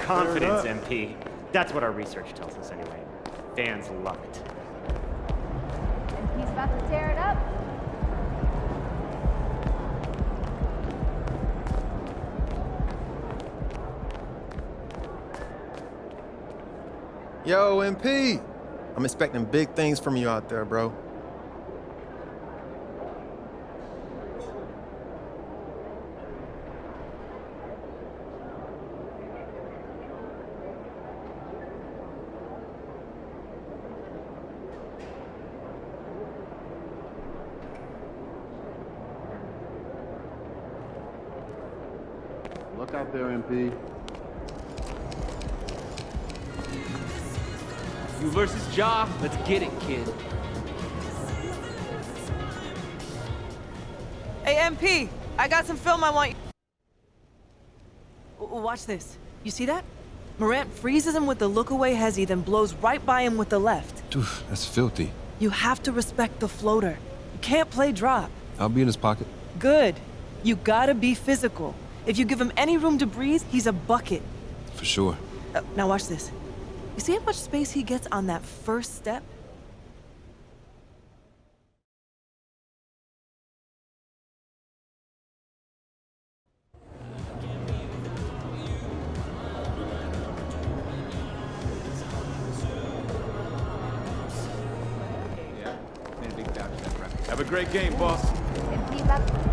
confidence, MP. That's what our research tells us anyway. Fans love it. And he's about to tear it up. Yo, MP! I'm expecting big things from you out there, bro. Look out there, MP. You versus Ja. Let's get it, kid. Hey, MP, I got some film I want you... Watch this. You see that? Morant freezes him with the look-away hezzy, then blows right by him with the left. Dude, that's filthy. You have to respect the floater. You can't play drop. I'll be in his pocket. Good. You gotta be physical. If you give him any room to breathe, he's a bucket. For sure. Now watch this. You see how much space he gets on that first step? Have a great game, boss. And he's about to...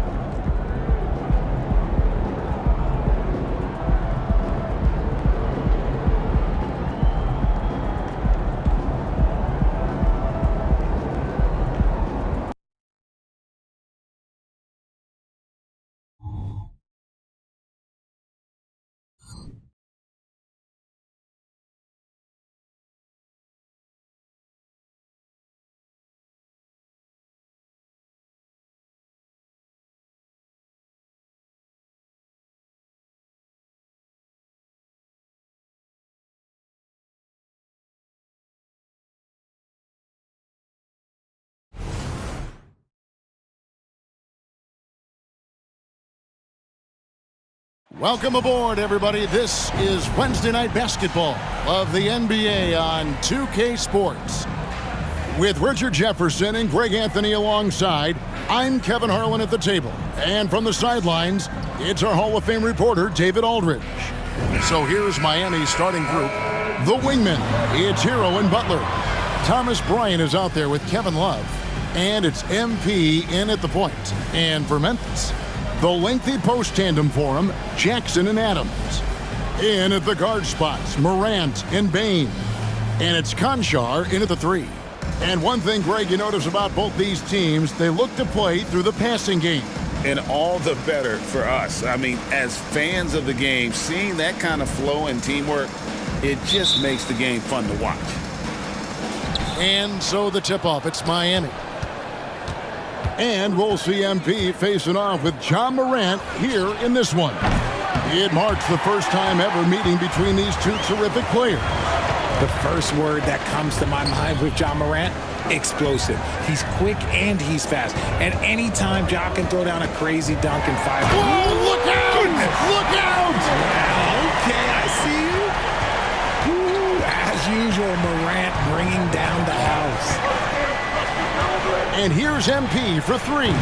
Welcome aboard, everybody. This is Wednesday Night Basketball of the NBA on 2K Sports. With Richard Jefferson and Greg Anthony alongside, I'm Kevin Harlan at the table. And from the sidelines, it's our Hall of Fame reporter, David Aldridge. So here's Miami's starting group. The wingmen, it's Hero and Butler. Thomas Bryant is out there with Kevin Love. And it's MP in at the point. And for Memphis, the lengthy post tandem for him, Jackson and Adams. In at the guard spots, Morant and Bain. And it's Conchar in at the three. And one thing, Greg, you notice about both these teams, they look to play through the passing game. And all the better for us. I mean, as fans of the game, seeing that kind of flow and teamwork, it just makes the game fun to watch. And so the tip-off, it's Miami. And we'll see MP facing off with John Morant here in this one. It marks the first time ever meeting between these two terrific players. The first word that comes to my mind with John Morant, explosive. He's quick and he's fast. And anytime Ja can throw down a crazy dunk in 5. Whoa, look out! Look out! Okay, I see you. Ooh, as usual, Morant bringing down the house. And here's MP for three.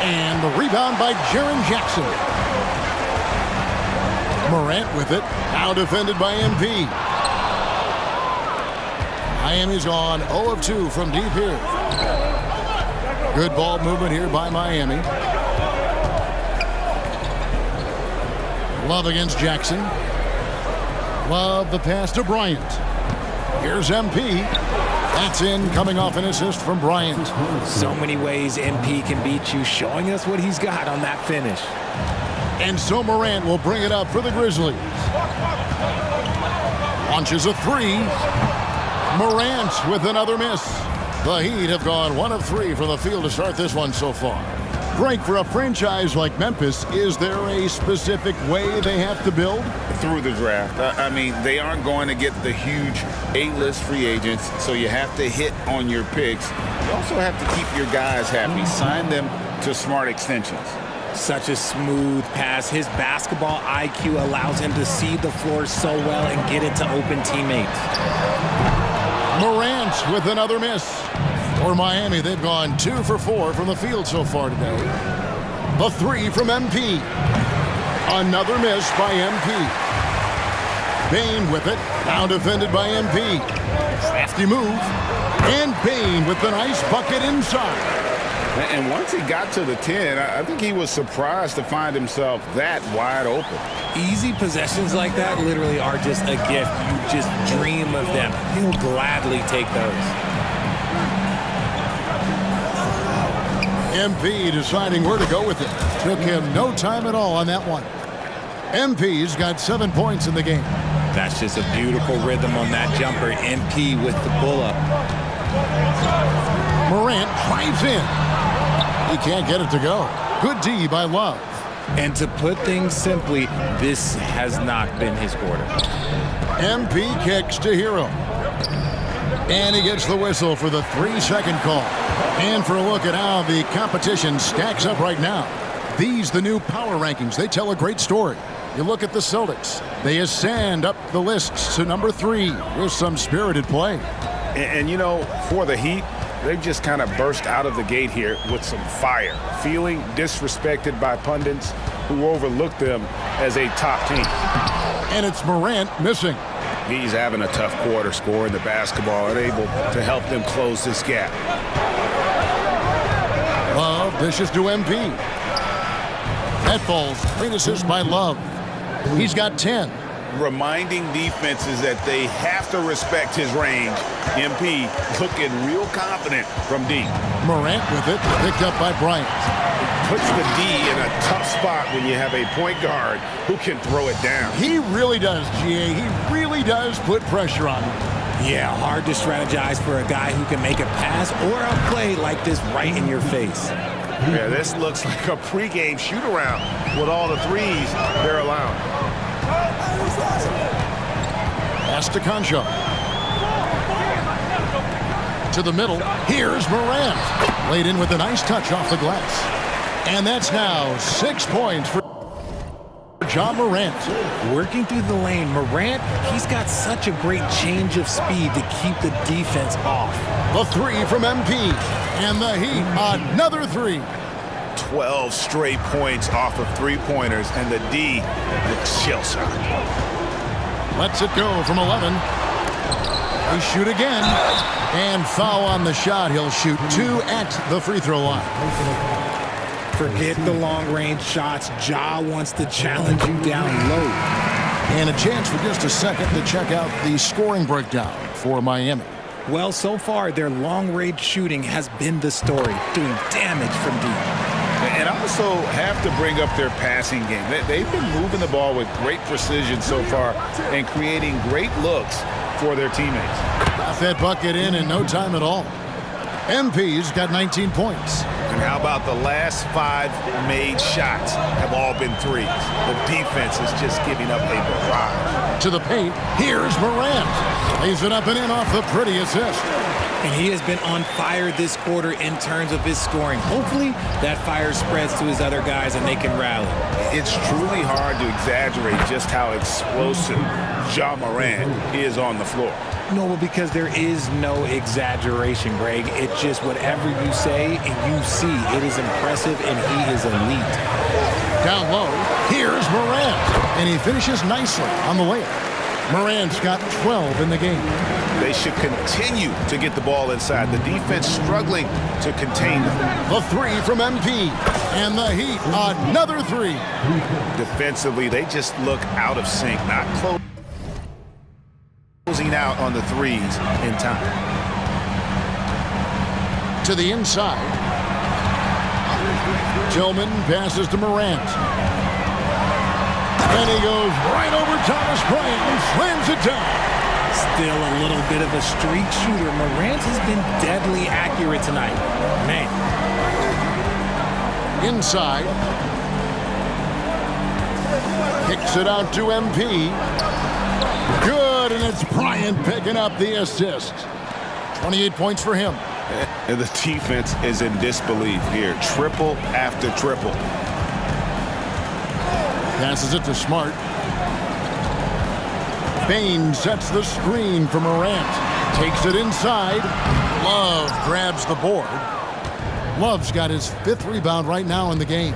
And the rebound by Jaren Jackson. Morant with it. Now defended by MP. Miami's on 0 of 2 from deep here. Good ball movement here by Miami. Love against Jackson. Love the pass to Bryant. Here's MP. That's in, coming off an assist from Bryant. So many ways MP can beat you, showing us what he's got on that finish. And so Morant will bring it up for the Grizzlies. Launches a three. Morant with another miss. The Heat have gone 1 of 3 from the field to start this one so far. Greg, for a franchise like Memphis, is there a specific way they have to build? Through the draft. I mean, they aren't going to get the huge A-list free agents, so you have to hit on your picks. You also have to keep your guys happy. Sign them to smart extensions. Such a smooth pass. His basketball IQ allows him to see the floor so well and get it to open teammates. Morant with another miss. For Miami, they've gone 2 for 4 from the field so far today. The 3 from MP. Another miss by MP. Bain with it. Now defended by MP. Crafty move. And Bain with the nice bucket inside. And once he got to the 10, I think he was surprised to find himself that wide open. Easy possessions like that literally are just a gift. You just dream of them. He'll gladly take those. MP deciding where to go with it. Took him no time at all on that one. MP's got 7 points in the game. That's just a beautiful rhythm on that jumper. MP with the pull-up. Morant drives in. He can't get it to go. Good D by Love. And to put things simply, this has not been his quarter. MP kicks to Hero. And he gets the whistle for the 3-second call. And for a look at how the competition stacks up right now. These, the new power rankings, they tell a great story. You look at the Celtics. They ascend up the lists to number 3 with some spirited play. And you know, for the Heat, they've just kind of burst out of the gate here with some fire, feeling disrespected by pundits who overlook them as a top team. And it's Morant missing. He's having a tough quarter, scoring the basketball and able to help them close this gap. Love dishes to MP. That falls. Great assist by Love. He's got 10. Reminding defenses that they have to respect his range. MP looking real confident from D. Morant with it, picked up by Bryant. Puts the D in a tough spot when you have a point guard who can throw it down. He really does, GA. He really does put pressure on him. Yeah, hard to strategize for a guy who can make a pass or a play like this right in your face. Yeah, this looks like a pregame shoot-around with all the threes they're allowing. Pass to Concho. To the middle. Here's Morant. Laid in with a nice touch off the glass. And that's now 6 points for Ja Morant. Working through the lane, Morant, he's got such a great change of speed to keep the defense off. The 3 from MP. And the Heat, another 3. 12 straight points off of three-pointers, and the D looks shell-shocked. Lets it go from 11. He shoot again. And foul on the shot. He'll shoot 2 at the free throw line. Forget the long-range shots. Ja wants to challenge you down low. And a chance for just a second to check out the scoring breakdown for Miami. Well, so far, their long-range shooting has been the story, doing damage from deep. And I also have to bring up their passing game. They've been moving the ball with great precision so far and creating great looks for their teammates. Got that bucket in no time at all. MP's got 19 points. And how about the last 5 made shots have all been threes? The defense is just giving up a barrage. To the paint, here's Morant. Lays it up and in off the pretty assist. And he has been on fire this quarter in terms of his scoring. Hopefully, that fire spreads to his other guys and they can rally. It's truly hard to exaggerate just how explosive Ja Morant is on the floor. No, well, because there is no exaggeration, Greg. It's just whatever you say and you see. It is impressive, and he is elite. Down low, here's Morant. And he finishes nicely on the layup. Morant's got 12 in the game. They should continue to get the ball inside. The defense struggling to contain them. The 3 from MP. And the Heat, another 3. Defensively, they just look out of sync, not closing out on the threes in time. To the inside. Tillman passes to Morant. And he goes right over Thomas Bryant and slams it down. Still a little bit of a streak shooter. Morant has been deadly accurate tonight. Man. Inside. Kicks it out to MP. Good, and it's Bryant picking up the assist. 28 points for him. And the defense is in disbelief here. Triple after triple. Passes it to Smart. Bain sets the screen for Morant. Takes it inside. Love grabs the board. Love's got his 5th rebound right now in the game.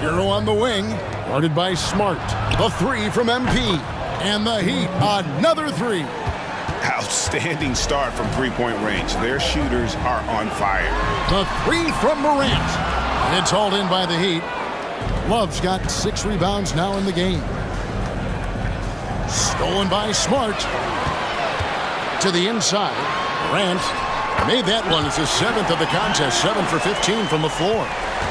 Hero on the wing. Guarded by Smart. The 3 from MP. And the Heat, another 3. Outstanding start from three-point range. Their shooters are on fire. The 3 from Morant. It's hauled in by the Heat. Love's got 6 rebounds now in the game. Stolen by Smart. To the inside. Morant made that one. It's his 7th of the contest. 7 for 15 from the floor.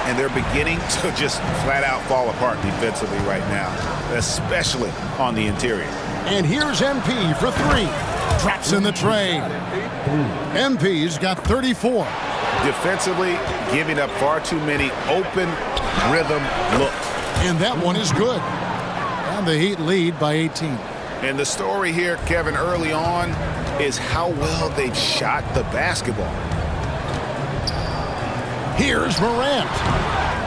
And they're beginning to just flat out fall apart defensively right now, especially on the interior. And here's MP for 3. Drops in the tray. MP's got 34. Defensively, giving up far too many open rhythm looks. And that one is good. And the Heat lead by 18. And the story here, Kevin, early on is how well they've shot the basketball. Here's Morant.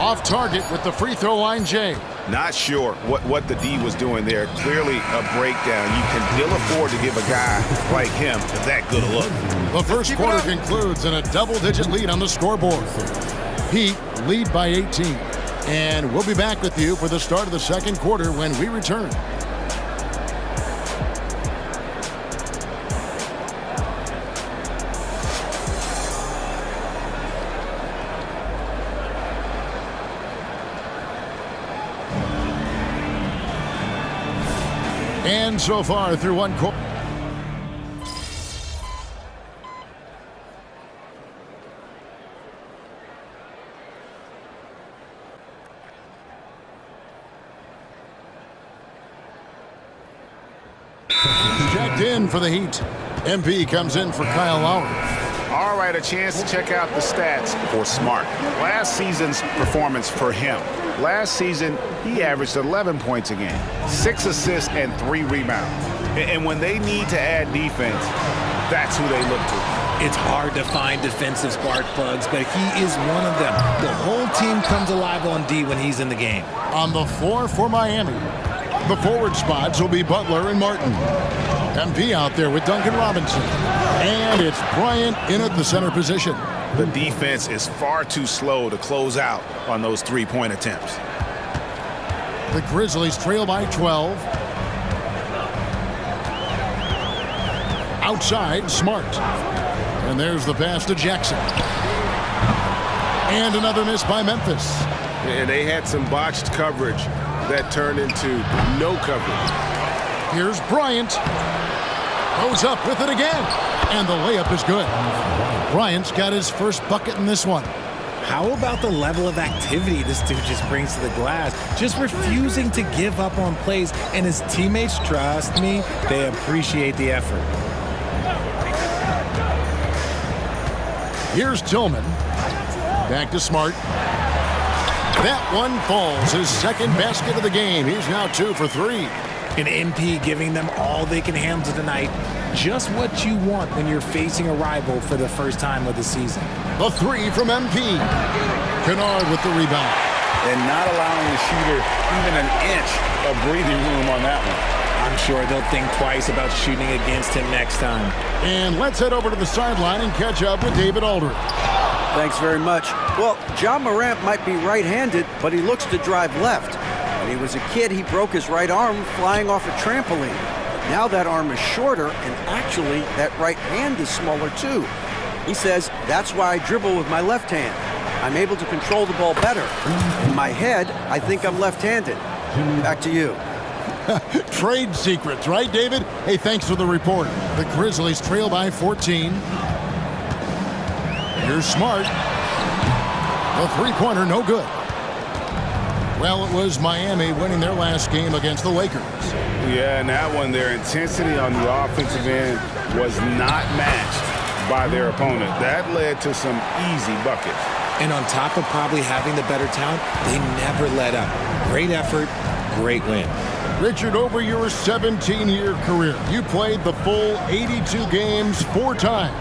Off target with the free throw line, Jay. Not sure what the D was doing there. Clearly a breakdown. You can ill afford to give a guy like him that good a look. The first quarter concludes in a double-digit lead on the scoreboard. Heat lead by 18. And we'll be back with you for the start of the second quarter when we return. And so far through one quarter. Checked in for the Heat. MP comes in for Kyle Lowry. All right, a chance to check out the stats for Smart. Last season's performance for him. Last season, he averaged 11 points a game, 6 assists, and 3 rebounds. And when they need to add defense, that's who they look to. It's hard to find defensive spark plugs, but he is one of them. The whole team comes alive on D when he's in the game. On the floor for Miami, the forward spots will be Butler and Martin. MP out there with Duncan Robinson. And it's Bryant in at the center position. The defense is far too slow to close out on those three-point attempts. The Grizzlies trail by 12. Outside, Smart. And there's the pass to Jackson. And another miss by Memphis. And they had some botched coverage that turned into no coverage. Here's Bryant. Goes up with it again. And the layup is good. Bryant's got his first bucket in this one. How about the level of activity this dude just brings to the glass? Just refusing to give up on plays, and his teammates, trust me, they appreciate the effort. Here's Tillman. Back to Smart. That one falls. His second basket of the game. He's now 2 for 3. And MP giving them all they can handle tonight. Just what you want when you're facing a rival for the first time of the season. The 3 from MP. Kennard with the rebound. And not allowing the shooter even an inch of breathing room on that one. I'm sure they'll think twice about shooting against him next time. And let's head over to the sideline and catch up with David Aldridge. Thanks very much. Well, Ja Morant might be right-handed, but he looks to drive left. When he was a kid, he broke his right arm flying off a trampoline. Now that arm is shorter, and actually, that right hand is smaller too. He says, that's why I dribble with my left hand. I'm able to control the ball better. In my head, I think I'm left-handed. Back to you. Trade secrets, right, David? Hey, thanks for the report. The Grizzlies trail by 14. Here's Smart. The three-pointer, no good. Well, it was Miami winning their last game against the Lakers. Yeah, and that one, their intensity on the offensive end was not matched by their opponent. That led to some easy buckets. And on top of probably having the better talent, they never let up. Great effort, great win. Richard, over your 17-year career, you played the full 82 games 4 times.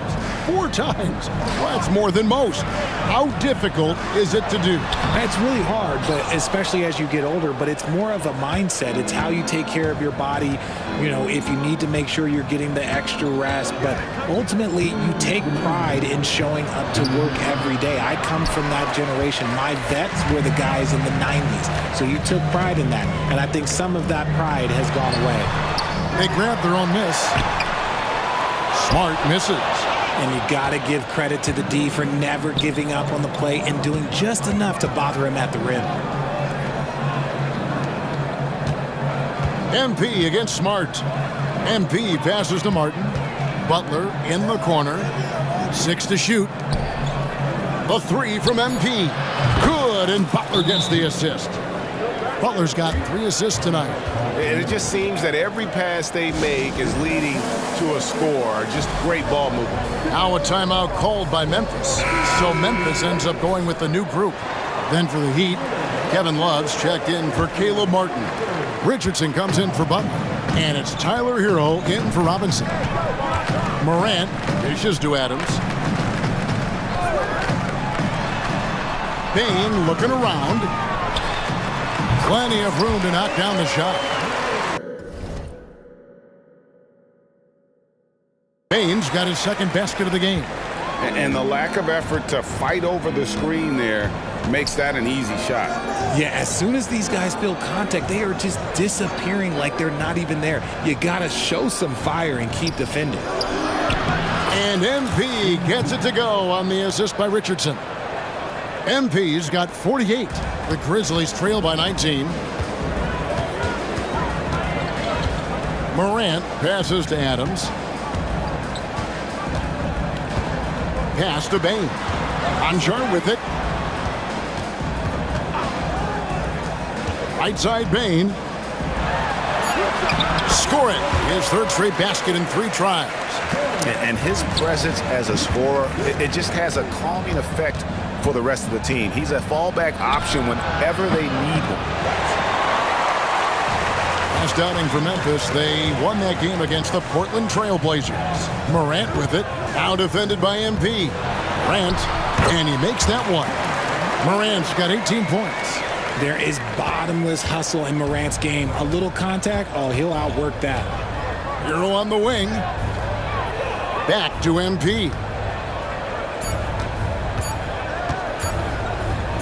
4 times. Well, that's more than most. How difficult is it to do? It's really hard, but especially as you get older, but it's more of a mindset. It's how you take care of your body, you know, if you need to make sure you're getting the extra rest, but ultimately you take pride in showing up to work every day. I come from that generation. My vets were the guys in the 90s, so you took pride in that, and I think some of that pride has gone away. They grab their own miss. Smart misses. And you got to give credit to the D for never giving up on the play and doing just enough to bother him at the rim. MP against Smart. MP passes to Martin. Butler in the corner. 6 to shoot. The 3 from MP. Good, and Butler gets the assist. Butler's got 3 assists tonight. And it just seems that every pass they make is leading to a score. Just great ball movement. Now a timeout called by Memphis. So Memphis ends up going with the new group. Then for the Heat, Kevin Love's checked in for Caleb Martin. Richardson comes in for Butler. And it's Tyler Hero in for Robinson. Morant dishes to Adams. Bain looking around. Plenty of room to knock down the shot. Bain's got his second basket of the game. And the lack of effort to fight over the screen there makes that an easy shot. Yeah, as soon as these guys feel contact, they are just disappearing like they're not even there. You got to show some fire and keep defending. And MP gets it to go on the assist by Richardson. MP's got 48. The Grizzlies trail by 19. Morant passes to Adams. Pass to Bain. Conjar with it. Right side Bain. Score it. His third straight basket in 3 tries. And his presence as a scorer, it just has a calming effect for the rest of the team. He's a fallback option whenever they need one. Last outing for Memphis, they won that game against the Portland Trail Blazers. Morant with it, now defended by MP. Morant, and he makes that one. Morant's got 18 points. There is bottomless hustle in Morant's game. A little contact, oh, he'll outwork that. Hero on the wing. Back to MP.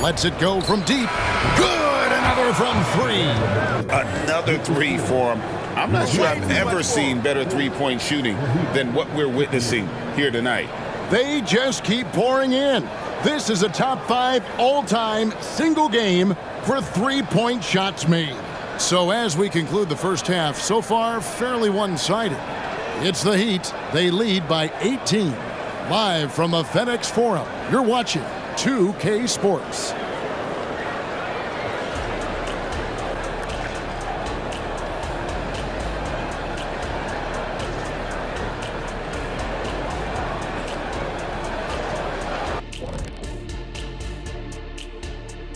Lets it go from deep. Good, another from 3. Another 3 for him. I'm not sure I've ever seen better three-point shooting than what we're witnessing here tonight. They just keep pouring in. This is a top 5 all-time single game for 3-point shots made. So as we conclude the first half, so far fairly one-sided. It's the Heat. They lead by 18. Live from the FedEx Forum, you're watching 2K Sports.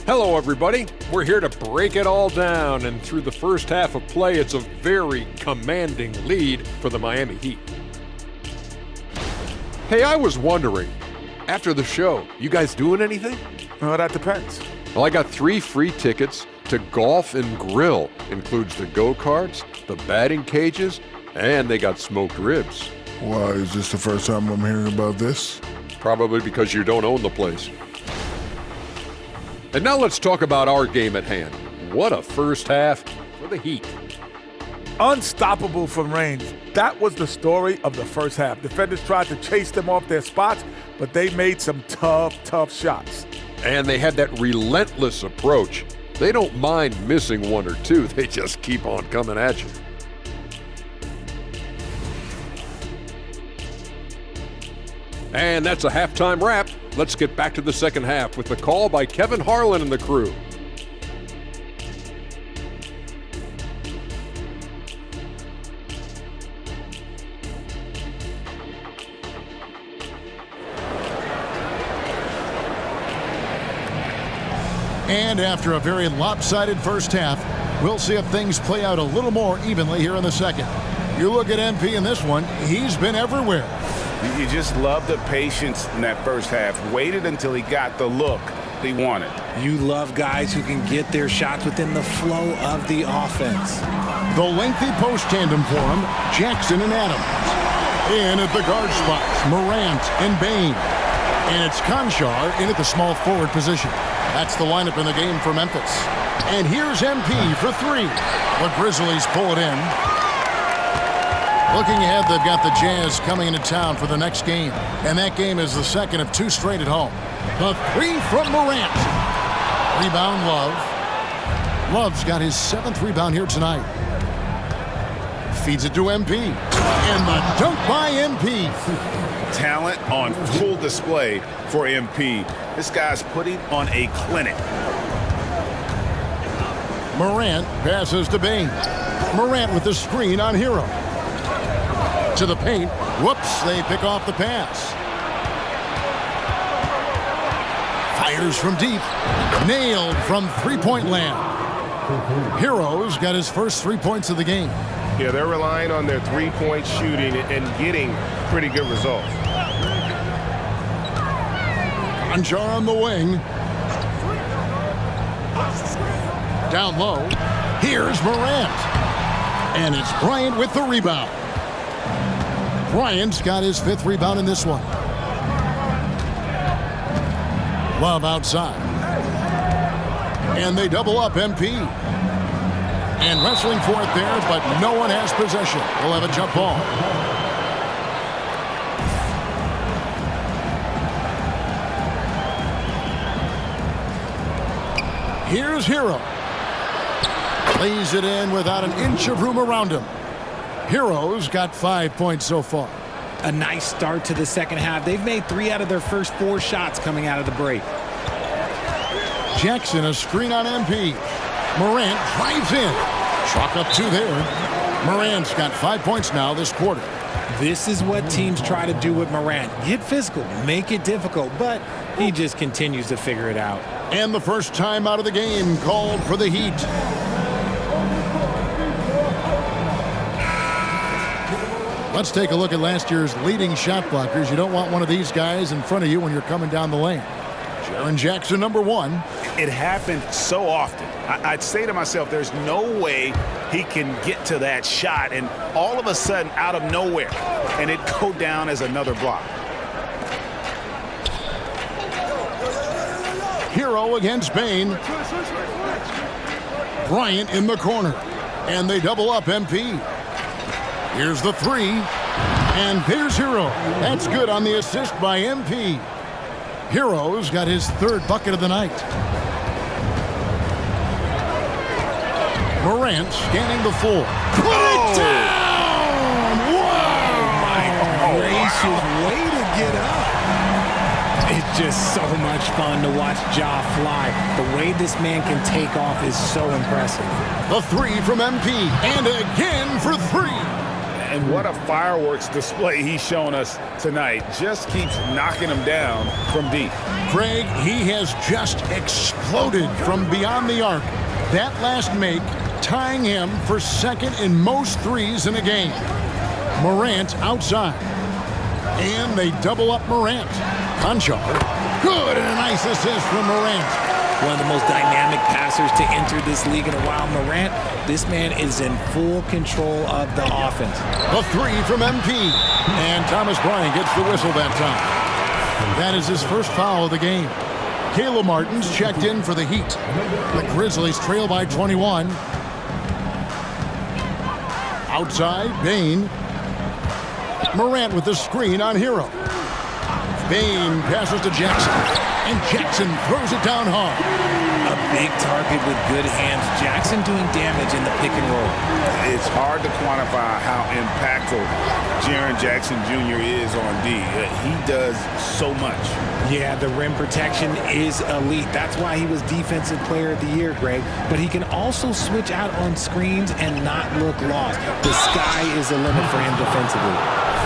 Hello, everybody. We're here to break it all down, and through the first half of play, it's a very commanding lead for the Miami Heat. Hey, I was wondering, after the show, you guys doing anything? Well, that depends. Well, I got 3 free tickets to Golf and Grill. Includes the go-karts, the batting cages, and they got smoked ribs. Why, is this the first time I'm hearing about this? Probably because you don't own the place. And now let's talk about our game at hand. What a first half for the Heat. Unstoppable from range. That was the story of the first half. Defenders tried to chase them off their spots, but they made some tough shots. And they had that relentless approach. They don't mind missing 1 or 2. They just keep on coming at you. And that's a halftime wrap. Let's get back to the second half with the call by Kevin Harlan and the crew. And after a very lopsided first half, we'll see if things play out a little more evenly here in the second. You look at MP in this one, he's been everywhere. You just love the patience in that first half. Waited until he got the look he wanted. You love guys who can get their shots within the flow of the offense. The lengthy post tandem for him, Jackson and Adams. In at the guard spots, Morant and Bain. And it's Conchar in at the small forward position. That's the lineup in the game for Memphis. And here's MP for three. The Grizzlies pull it in. Looking ahead, they've got the Jazz coming into town for the next game. And that game is the second of two straight at home. The three from Morant. Rebound, Love. Love's got his 7th rebound here tonight. Feeds it to MP. And the dunk by MP. Talent on full display for MP. This guy's putting on a clinic. Morant passes to Bain. Morant with the screen on Hero. To the paint. Whoops, they pick off the pass. Fires from deep. Nailed from three-point land. Hero's got his first 3 points of the game. Yeah, they're relying on their three-point shooting and getting pretty good results. Conchar on the wing. Down low. Here's Morant. And it's Bryant with the rebound. Bryant's got his 5th rebound in this one. Love outside. And they double up MP. And wrestling for it there, but no one has possession. We'll have a jump ball. Here's Hero. Lays it in without an inch of room around him. Hero's got 5 points so far. A nice start to the second half. They've made 3 out of their first 4 shots coming out of the break. Jackson, a screen on MP. Morant drives in. Chalk up 2 there. Morant's got 5 points now this quarter. This is what teams try to do with Morant. Get physical, make it difficult, but he just continues to figure it out. And the first time out of the game called for the Heat. Let's take a look at last year's leading shot blockers. You don't want one of these guys in front of you when you're coming down the lane. Jaren Jackson, number 1. It happened so often. I'd say to myself, there's no way he can get to that shot, and all of a sudden, out of nowhere, and it go down as another block. Hero against Bain. Bryant in the corner. And they double up MP. Here's the 3. And there's Hero. That's good on the assist by MP. Hero's got his 3rd bucket of the night. Morant scanning the floor. Put it down! Wow! My gracious, way to get up. It's just so much fun to watch Ja fly. The way this man can take off is so impressive. The 3 from MP. And again for 3. And what a fireworks display he's shown us tonight. Just keeps knocking him down from deep. Craig, he has just exploded from beyond the arc. That last make tying him for 2nd in most threes in a game. Morant outside. And they double up Morant. Conchar. Good, and a nice assist from Morant. One of the most dynamic passers to enter this league in a while. Morant, this man is in full control of the offense. The 3 from MP. And Thomas Bryant gets the whistle that time. That is his first foul of the game. Caleb Martin's checked in for the Heat. The Grizzlies trail by 21. Outside, Bain. Morant with the screen on Hero. Bain passes to Jackson. And Jackson throws it down hard. A big target with good hands. Jackson doing damage in the pick and roll. It's hard to quantify how impactful Jaren Jackson Jr. is on D. He does so much. Yeah, the rim protection is elite. That's why he was Defensive Player of the Year, Greg. But he can also switch out on screens and not look lost. The sky is the limit for him defensively.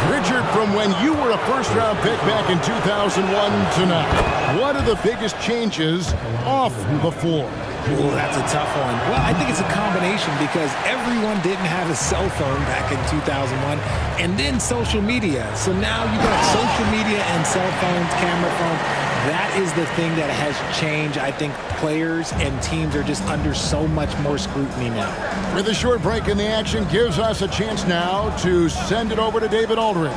Richard, from when you were a first-round pick back in 2001 to now, what are the biggest changes off the floor? Ooh, that's a tough one. Well, I think it's a combination because everyone didn't have a cell phone back in 2001 and then social media. So now you got social media and cell phones, camera phones. That is the thing that has changed. I think players and teams are just under so much more scrutiny now. With a short break in the action gives us a chance now to send it over to David Aldridge.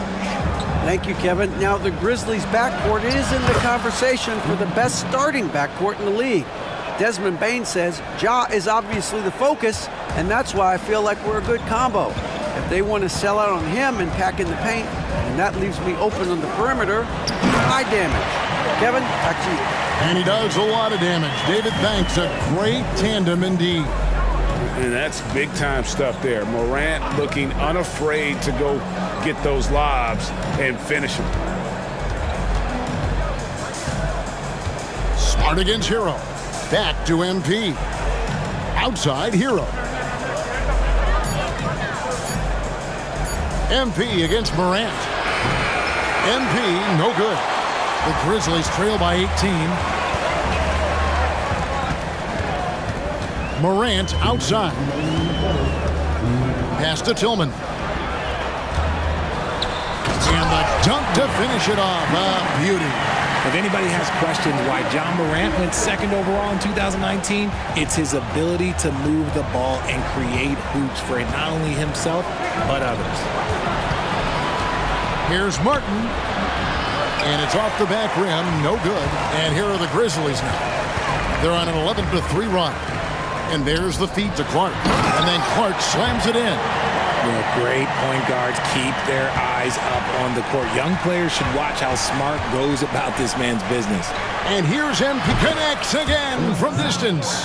Thank you, Kevin. Now, the Grizzlies' backcourt is in the conversation for the best starting backcourt in the league. Desmond Bain says Ja is obviously the focus, and that's why I feel like we're a good combo. If they want to sell out on him and pack in the paint, and that leaves me open on the perimeter, high damage. Kevin, back to you. And he does a lot of damage. David, thanks. A great tandem indeed. And that's big-time stuff there. Morant looking unafraid to go get those lobs and finish them. Smart against Hero. Back to MP. Outside Hero. MP against Morant. MP, no good. The Grizzlies trail by 18. Morant outside. Pass to Tillman. And the dunk to finish it off. Beauty. If anybody has questions why John Morant went second overall in 2019, it's his ability to move the ball and create hoops for not only himself, but others. Here's Martin. And it's off the back rim. No good. And here are the Grizzlies now. They're on an 11-3 run. And there's the feed to Clark. And then Clark slams it in. Great point guards keep their eyes up on the court. Young players should watch how Smart goes about this man's business. And here's MP. Connects again from distance.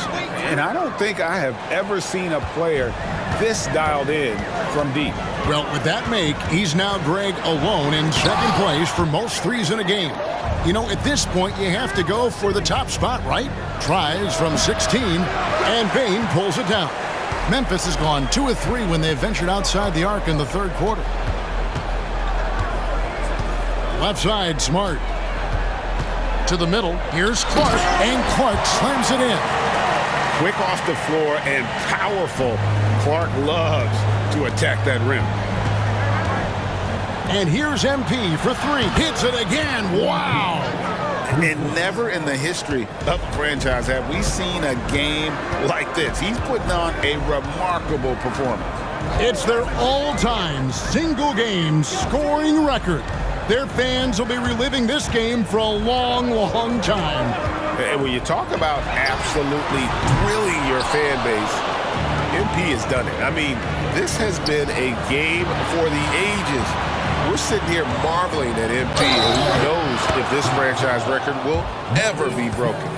And I don't think I have ever seen a player this dialed in from deep. Well, with that make, he's now, Greg, alone in second place for most threes in a game. You know, at this point, you have to go for the top spot, right? Tries from 16, and Bain pulls it down. Memphis has gone 2 of 3 when they've ventured outside the arc in the third quarter. Left side, Smart. To the middle, here's Clark, and Clark slams it in. Quick off the floor and powerful. Clark loves to attack that rim. And here's MP for 3. Hits it again. Wow. And never in the history of the franchise have we seen a game like this. He's putting on a remarkable performance. It's their all-time single-game scoring record. Their fans will be reliving this game for a long, long time. And when you talk about absolutely thrilling your fan base, MP has done it. I mean, this has been a game for the ages. We're sitting here marveling at MP, and who knows if this franchise record will ever be broken.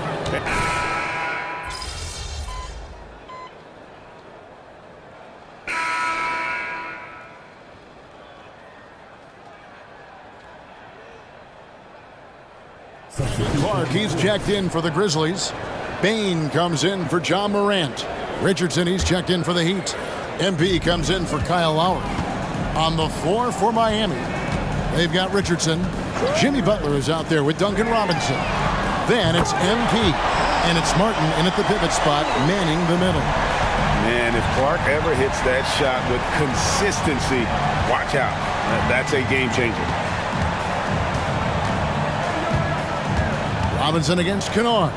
Clark, he's checked in for the Grizzlies. Bain comes in for John Morant. Richardson, he's checked in for the Heat. MP comes in for Kyle Lowry. On the floor for Miami, they've got Richardson. Jimmy Butler is out there with Duncan Robinson. Then it's MP, and it's Martin in at the pivot spot, manning the middle. Man, if Clark ever hits that shot with consistency, watch out. That's a game changer. Robinson against Kennard.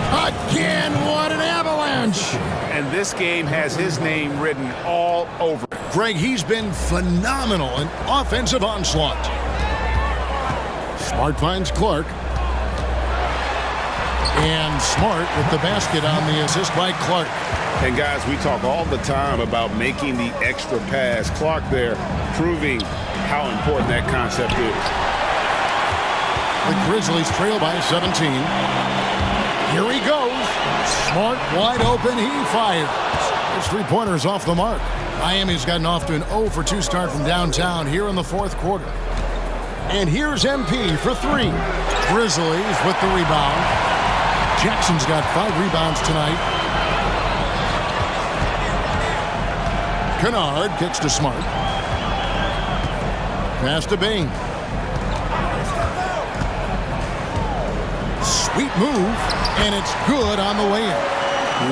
Again, what an avalanche! And this game has his name written all over it. Greg, he's been phenomenal in offensive onslaught. Smart finds Clark. And Smart with the basket on the assist by Clark. And guys, we talk all the time about making the extra pass. Clark there proving how important that concept is. The Grizzlies trail by 17. Here he goes. Smart wide open. He fires. His three-pointers off the mark. Miami's gotten off to an 0 for 2 start from downtown here in the fourth quarter. And here's MP for 3. Grizzlies with the rebound. Jackson's got 5 rebounds tonight. Kennard kicks to Smart. Pass to Bain. Sweet move, and it's good on the way in.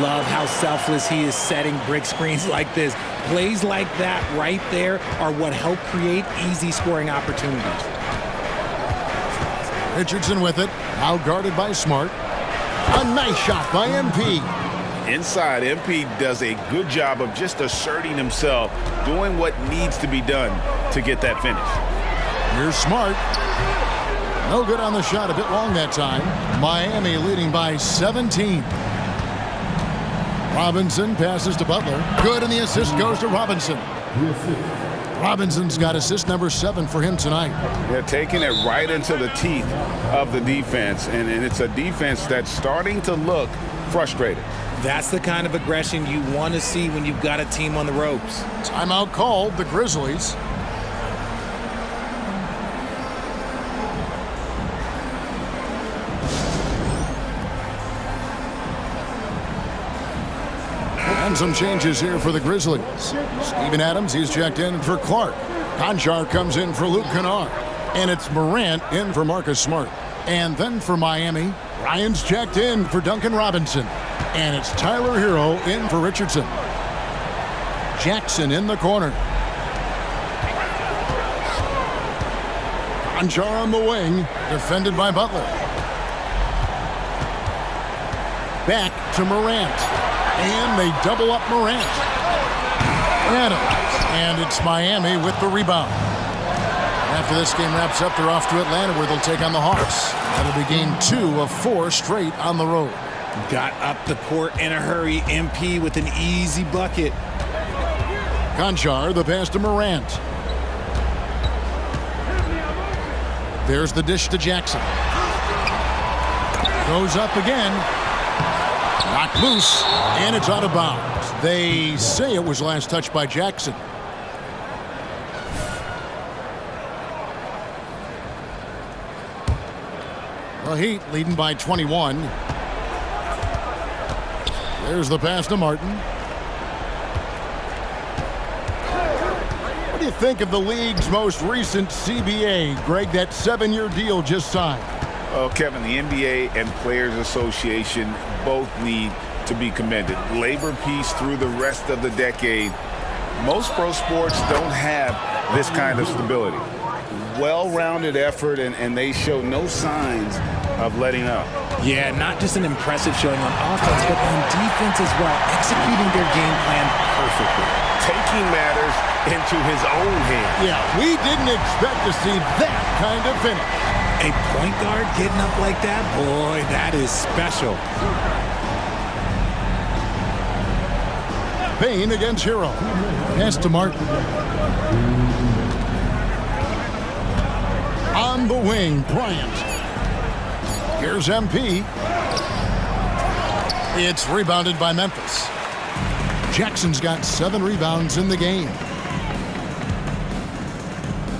Love how selfless he is setting brick screens like this. Plays like that right there are what help create easy scoring opportunities. Richardson with it, now guarded by Smart. A nice shot by MP. Inside, MP does a good job of just asserting himself, doing what needs to be done to get that finish. Here's Smart. No good on the shot, a bit long that time. Miami leading by 17. Robinson passes to Butler. Good, and the assist goes to Robinson. Robinson's got assist number 7 for him tonight. They're taking it right into the teeth of the defense, and it's a defense that's starting to look frustrated. That's the kind of aggression you want to see when you've got a team on the ropes. Timeout called, the Grizzlies. And some changes here for the Grizzlies. Steven Adams, he's checked in for Clark. Conchar comes in for Luke Kennard. And it's Morant in for Marcus Smart. And then for Miami, Ryan's checked in for Duncan Robinson. And it's Tyler Hero in for Richardson. Jackson in the corner. Conchar on the wing, defended by Butler. Back to Morant. And they double up Morant. Adams. And it's Miami with the rebound. After this game wraps up, they're off to Atlanta where they'll take on the Hawks. That'll be game 2 of 4 straight on the road. Got up the court in a hurry. MP with an easy bucket. Conchar, the pass to Morant. There's the dish to Jackson. Goes up again. Knocked loose, and it's out of bounds. They say it was last touched by Jackson. The Heat leading by 21. There's the pass to Martin. What do you think of the league's most recent CBA? Greg, that 7-year deal just signed. Oh, Kevin, the NBA and Players Association both need to be commended. Labor peace through the rest of the decade. Most pro sports don't have this kind of stability. Well-rounded effort, and they show no signs of letting up. Yeah, not just an impressive showing on offense, but on defense as well, executing their game plan perfectly. Taking matters into his own hands. Yeah, we didn't expect to see that kind of finish. A point guard getting up like that, boy, that is special. Payne against Hero. Pass to Martin. On the wing, Bryant. Here's MP. It's rebounded by Memphis. Jackson's got 7 rebounds in the game.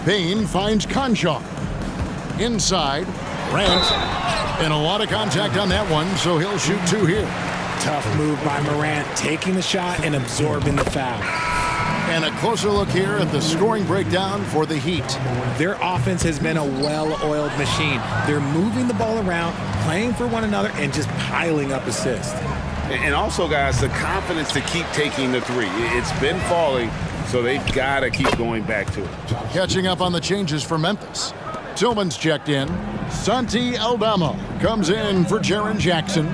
Payne finds Conchar. Inside, Grant. And a lot of contact on that one, so he'll shoot 2 here. Tough move by Morant, taking the shot and absorbing the foul. And a closer look here at the scoring breakdown for the Heat. Their offense has been a well-oiled machine. They're moving the ball around, playing for one another, and just piling up assists. And also, guys, the confidence to keep taking the 3. It's been falling, so they've got to keep going back to it. Catching up on the changes for Memphis. Tillman's checked in. Santi Aldama comes in for Jaren Jackson.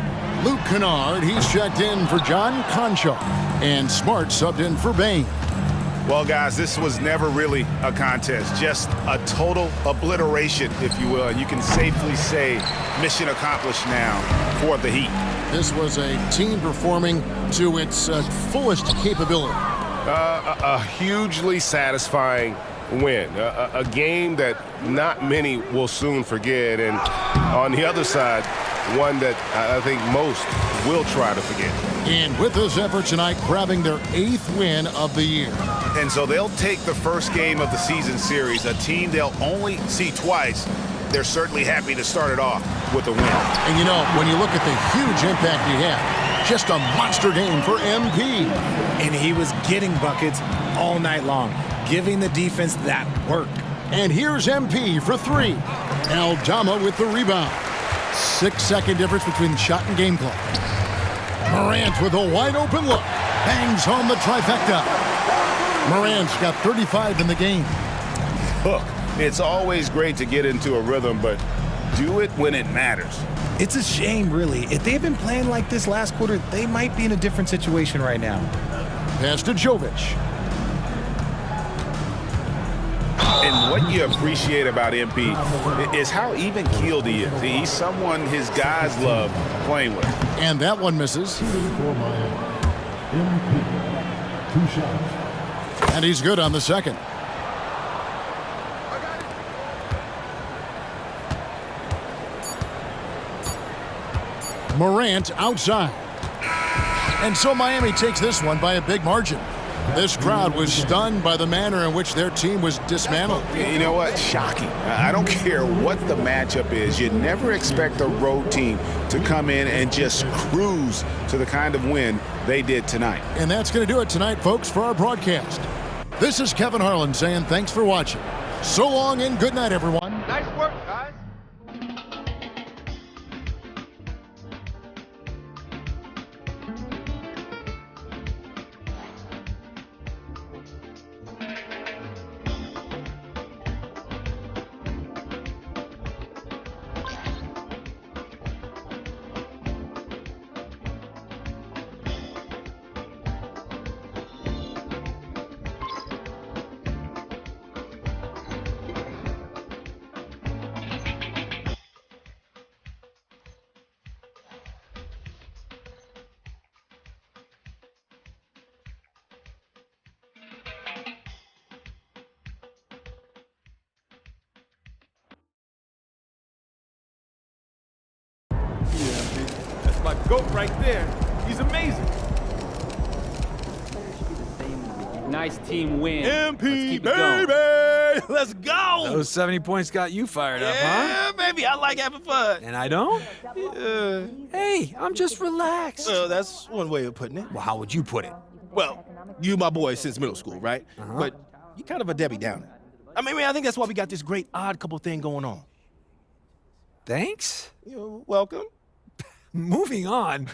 Luke Kennard, he's checked in for John Conchar. And Smart subbed in for Bain. Well, guys, this was never really a contest, just a total obliteration, if you will. And you can safely say mission accomplished now for the Heat. This was a team performing to its fullest capability. A hugely satisfying win. A game that not many will soon forget. And on the other side, one that I think most will try to forget. And with this effort tonight, grabbing their 8th win of the year. And so they'll take the first game of the season series, a team they'll only see twice. They're certainly happy to start it off with a win. And you know, when you look at the huge impact he had, just a monster game for MP. And he was getting buckets all night long, giving the defense that work. And here's MP for 3. Aldama with the rebound. 6-second difference between shot and game clock. Morant with a wide open look. Bangs home the trifecta. Morant's got 35 in the game. Look, it's always great to get into a rhythm, but do it when it matters. It's a shame, really. If they had been playing like this last quarter, they might be in a different situation right now. Pass to Jovic. And what you appreciate about MP is how even-keeled he is. He's someone his guys love playing with. And that one misses. And he's good on the second. Morant outside. And so Miami takes this one by a big margin. This crowd was stunned by the manner in which their team was dismantled. You know what? Shocking. I don't care what the matchup is. You never expect a road team to come in and just cruise to the kind of win they did tonight. And that's going to do it tonight, folks, for our broadcast. This is Kevin Harlan saying thanks for watching. So long and good night, everyone. Nice work, guys. That's my GOAT right there. He's amazing. Nice team win. MP, going. baby! Let's go! Those 70 points got you fired up, huh? Yeah, baby, I like having fun. And I don't? Hey, I'm just relaxed. That's one way of putting it. Well, how would you put it? Well, you my boy since middle school, right? But you kind of a Debbie Downer. I mean, I think that's why we got this great odd couple thing going on. Thanks. You're welcome. Moving on.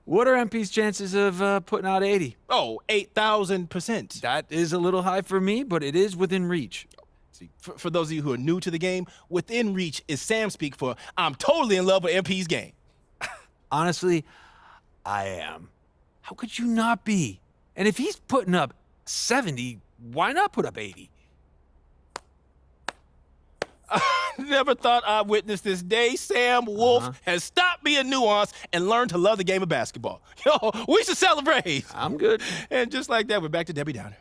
What are MP's chances of putting out 80? Oh, 8,000%. That is a little high for me, but it is within reach. See, for those of you who are new to the game, within reach is Sam speak for I'm totally in love with MP's game. Honestly, I am. How could you not be? And if he's putting up 70, why not put up 80? Never thought I'd witness this day. Sam Wolf has stopped being nuanced and learned to love the game of basketball. Yo, we should celebrate. I'm good. And just like that, we're back to Debbie Downer.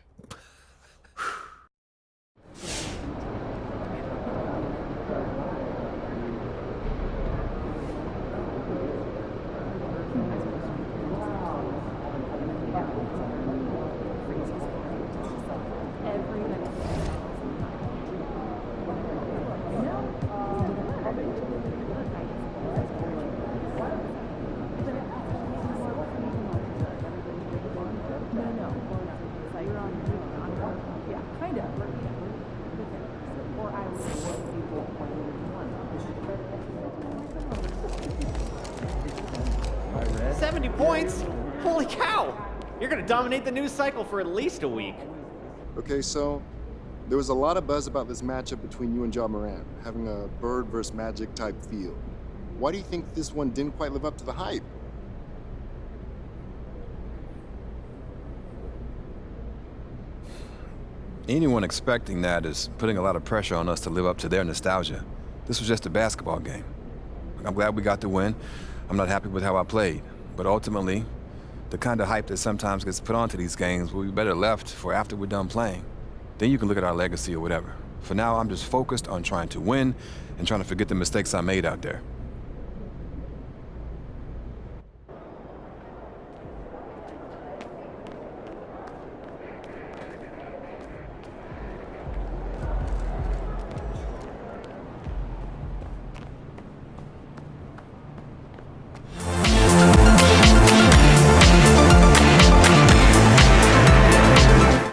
Kind of. 70 points? Holy cow! You're gonna dominate the news cycle for at least a week. Okay, so there was a lot of buzz about this matchup between you and Ja Morant, having a Bird versus Magic type feel. Why do you think this one didn't quite live up to the hype? Anyone expecting that is putting a lot of pressure on us to live up to their nostalgia. This was just a basketball game. I'm glad we got the win. I'm not happy with how I played, but ultimately, the kind of hype that sometimes gets put onto these games will be better left for after we're done playing. Then you can look at our legacy or whatever. For now, I'm just focused on trying to win and trying to forget the mistakes I made out there.